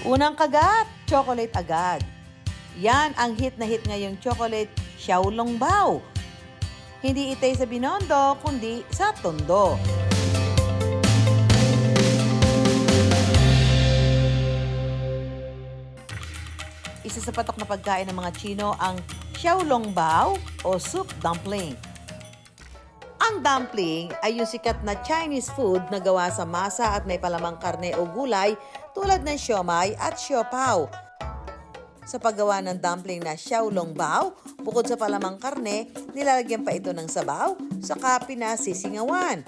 Unang kagat, chocolate agad. Yan ang hit na hit ngayong chocolate xiaolongbao. Hindi itay sa Binondo, kundi sa Tondo. Isa sa patok na pagkain ng mga Chino ang xiaolongbao o soup dumpling. Ang dumpling ay yung sikat na Chinese food na gawa sa masa at may palamang karne o gulay tulad ng siomai at siopao. Sa paggawa ng dumpling na xiaolongbao, bukod sa palamang karne, nilalagyan pa ito ng sabaw, saka pinasisingawan.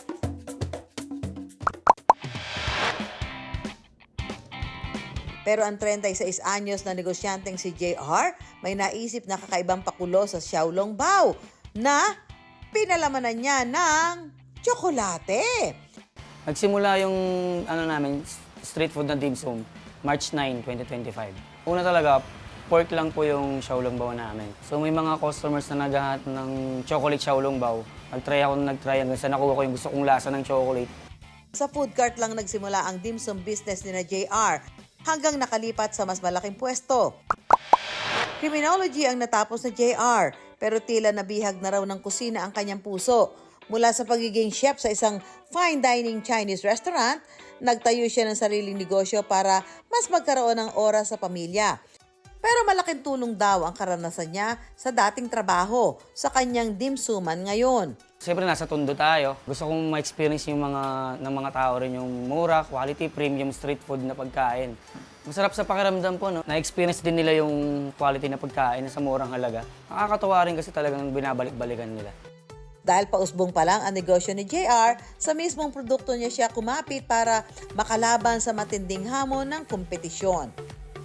Pero ang 36 anyos na negosyanteng si JR may naisip na kakaibang pakulo sa xiaolongbao na pinalamanan niya ng tsokolate. Nagsimula yung street food na dim sum, March 9, 2025. Una talaga, pork lang po yung xiaolongbao namin. So may mga customers na naghahanap ng chocolate xiaolongbao. Nag-try hanggang sa nakuha ko yung gusto kong lasa ng chocolate. Sa food cart lang nagsimula ang dim sum business ni na JR hanggang nakalipat sa mas malaking pwesto. Criminology ang natapos na JR, pero tila nabihag na raw ng kusina ang kanyang puso. Mula sa pagiging chef sa isang fine dining Chinese restaurant, nagtayo siya ng sariling negosyo para mas magkaroon ng oras sa pamilya. Pero malaking tulong daw ang karanasan niya sa dating trabaho sa kanyang dim suman ngayon. Siyempre nasa Tondo tayo. Gusto kong ma-experience yung ng mga tao rin yung mura, quality, premium street food na pagkain. Masarap sa pakiramdam po, no? Na-experience din nila yung quality na pagkain sa murang halaga. Nakakatuwa rin kasi talagang binabalik-balikan nila. Dahil pausbong pa lang ang negosyo ni JR, sa mismong produkto niya siya kumapit para makalaban sa matinding hamon ng kompetisyon.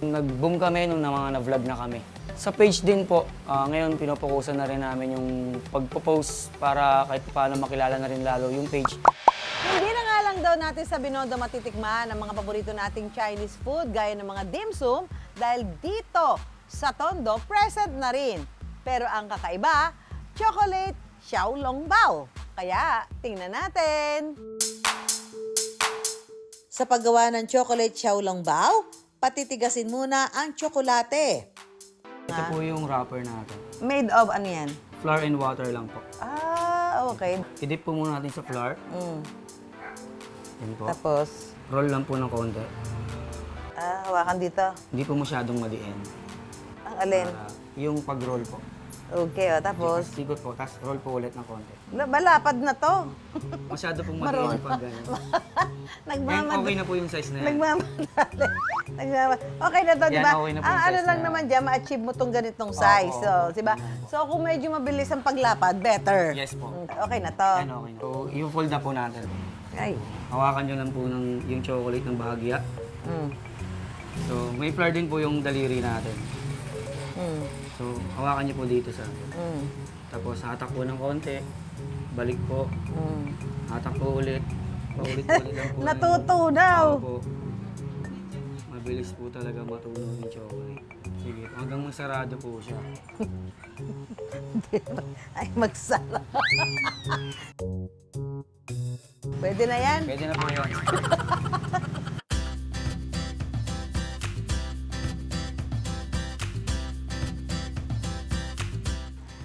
Nag-boom kami nung mga na-vlog na kami. Sa page din po, ngayon pinopokusan na rin namin yung pagpo-post para kahit paano makilala na rin lalo yung page. Hindi na nga lang daw natin sa Binondo matitikman ang mga paborito nating Chinese food gaya ng mga dim sum dahil dito sa Tondo present na rin. Pero ang kakaiba, chocolate xiaolongbao. Kaya tingnan natin. Sa paggawa ng chocolate xiaolongbao, patitigasin muna ang tsokolate. Ito po yung wrapper natin. Made of ano yan? Flour and water lang po. Ah, okay. I-dip po muna natin sa flour. Yan po. Tapos, Roll lang po ng konti. hawakan dito. Hindi po masyadong madiin. Ang alin? Yung pag-roll po. Okay, tapos. Sigot po, tapos roll po ulit ng konti. Balapad na to. Masyado pong madiin pag gano'n. Ngayon, okay na po yung size na yan. Okay na to, di Yan, ba? okay na po yung Ano size lang na- naman dyan, ma-achieve mo tong ganitong size. So, di ba? So, kung medyo mabilis ang paglapad, better. Yes po. Okay na to. Yan, okay na. So, i-fold na po natin. Ay. Hawakan nyo lang po yung chocolate ng bahagya. Mm. So, may flour din po yung daliri natin. Mm. So, hawakan nyo po dito sa... Mm. Tapos, hatak po ng konti. Balik po. Mm. Hatak po ulit. Paulit-ulit lang po. Natutunaw. Opo. Mabilis po talaga matunaw yung chocolate. Sige, hanggang masarado po siya. Ay, magsara. Pwede na yan? Pwede na po yun.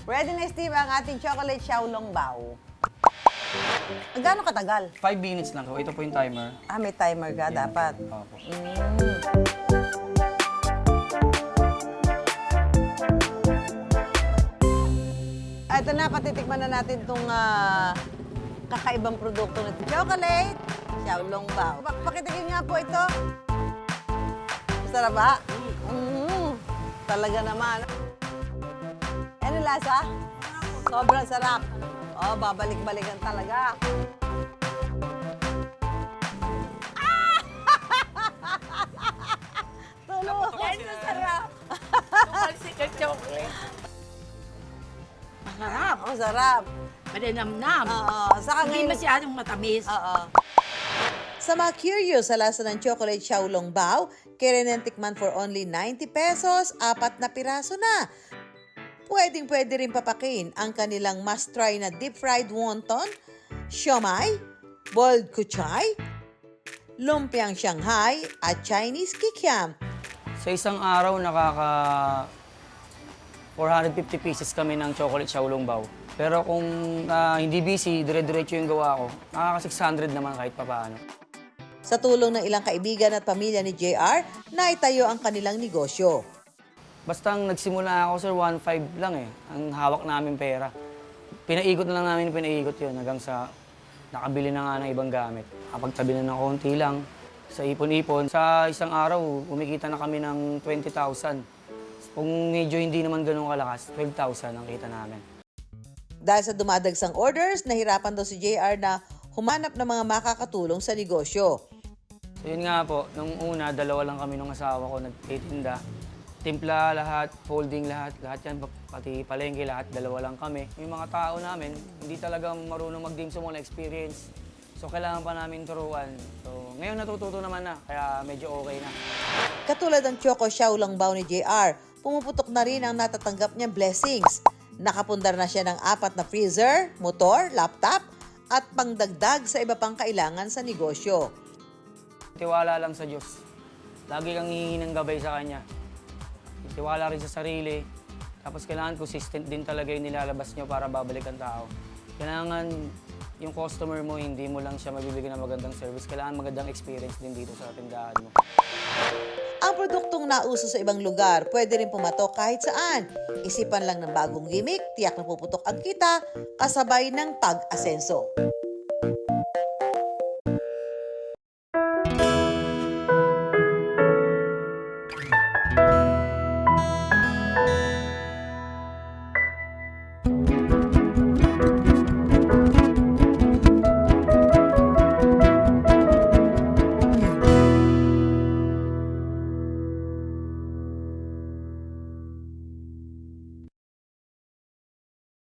Ready na, Steve, ang ating chocolate xiaolongbao. Gaano katagal? 5 minutes lang po. Ito po yung timer. May timer ka dapat. Opo. Ito na, patitikman na natin itong kakaibang produkto na chocolate xiaolongbao. Pakitikin nga po ito. Sarap ba? Talaga naman. Ano lasa? Sobrang sarap. Oh, babalik-balikan talaga. Tulog. Ang sarap. Sikat chocolate. Masarap. Ang sarap. Malinamnam. Oo. Saka Hindi ngayon. masyadong matamis. Oo. Sa mga curious sa lasa ng chocolate xiaolongbao, kaya rin tikman for only 90 pesos, 4 na piraso na. Pwedeng-pwede rin papakin ang kanilang must-try na deep-fried wonton, siomai, boiled kuchay, lumpiang Shanghai at Chinese kikiam. Sa isang araw, nakaka 450 pieces kami ng chocolate xiaolong bao. Pero kung hindi busy, dire-diretso yung gawa ko, nakaka 600 naman kahit papaano. Sa tulong ng ilang kaibigan at pamilya ni JR, naitayo ang kanilang negosyo. Basta nagsimula ako, sir, 1.5 lang eh. Ang hawak namin pera. Pinaikot na lang namin yun hanggang sa nakabili na nga ng ibang gamit. Kapagtabi na ng konti lang sa ipon-ipon. Sa isang araw, umikita na kami ng 20,000. Kung medyo hindi naman ganun kalakas, 12,000 ang kita namin. Dahil sa dumadagsang orders, nahirapan daw si JR na humanap ng mga makakatulong sa negosyo. So yun nga po, nung una, dalawa lang kami nung asawa ko, nagtitinda. Timpla lahat, folding lahat yan, pati palengke lahat, dalawa lang kami. Yung mga tao namin, hindi talaga marunong mag-dimsum, wala experience. So kailangan pa namin turuan. So ngayon natututo naman na, kaya medyo okay na. Katulad ng Choco Xiaolong Bao ni JR, pumuputok na rin ang natatanggap niyang blessings. Nakapundar na siya ng 4 na freezer, motor, laptop, at pangdagdag sa iba pang kailangan sa negosyo. Tiwala lang sa Diyos. Lagi kang hihingi ng gabay sa Kanya. Tiwala rin sa sarili. Tapos kailangan consistent din talaga yung nilalabas nyo para babalik ang tao. Kailangan yung customer mo, hindi mo lang siya mabibigyan ng magandang service. Kailangan magandang experience din dito sa tindahan mo. Ang produktong nauso sa ibang lugar, pwede rin pumatok kahit saan. Isipan lang ng bagong gimmick, tiyak na puputok ang kita, kasabay ng pag-asenso.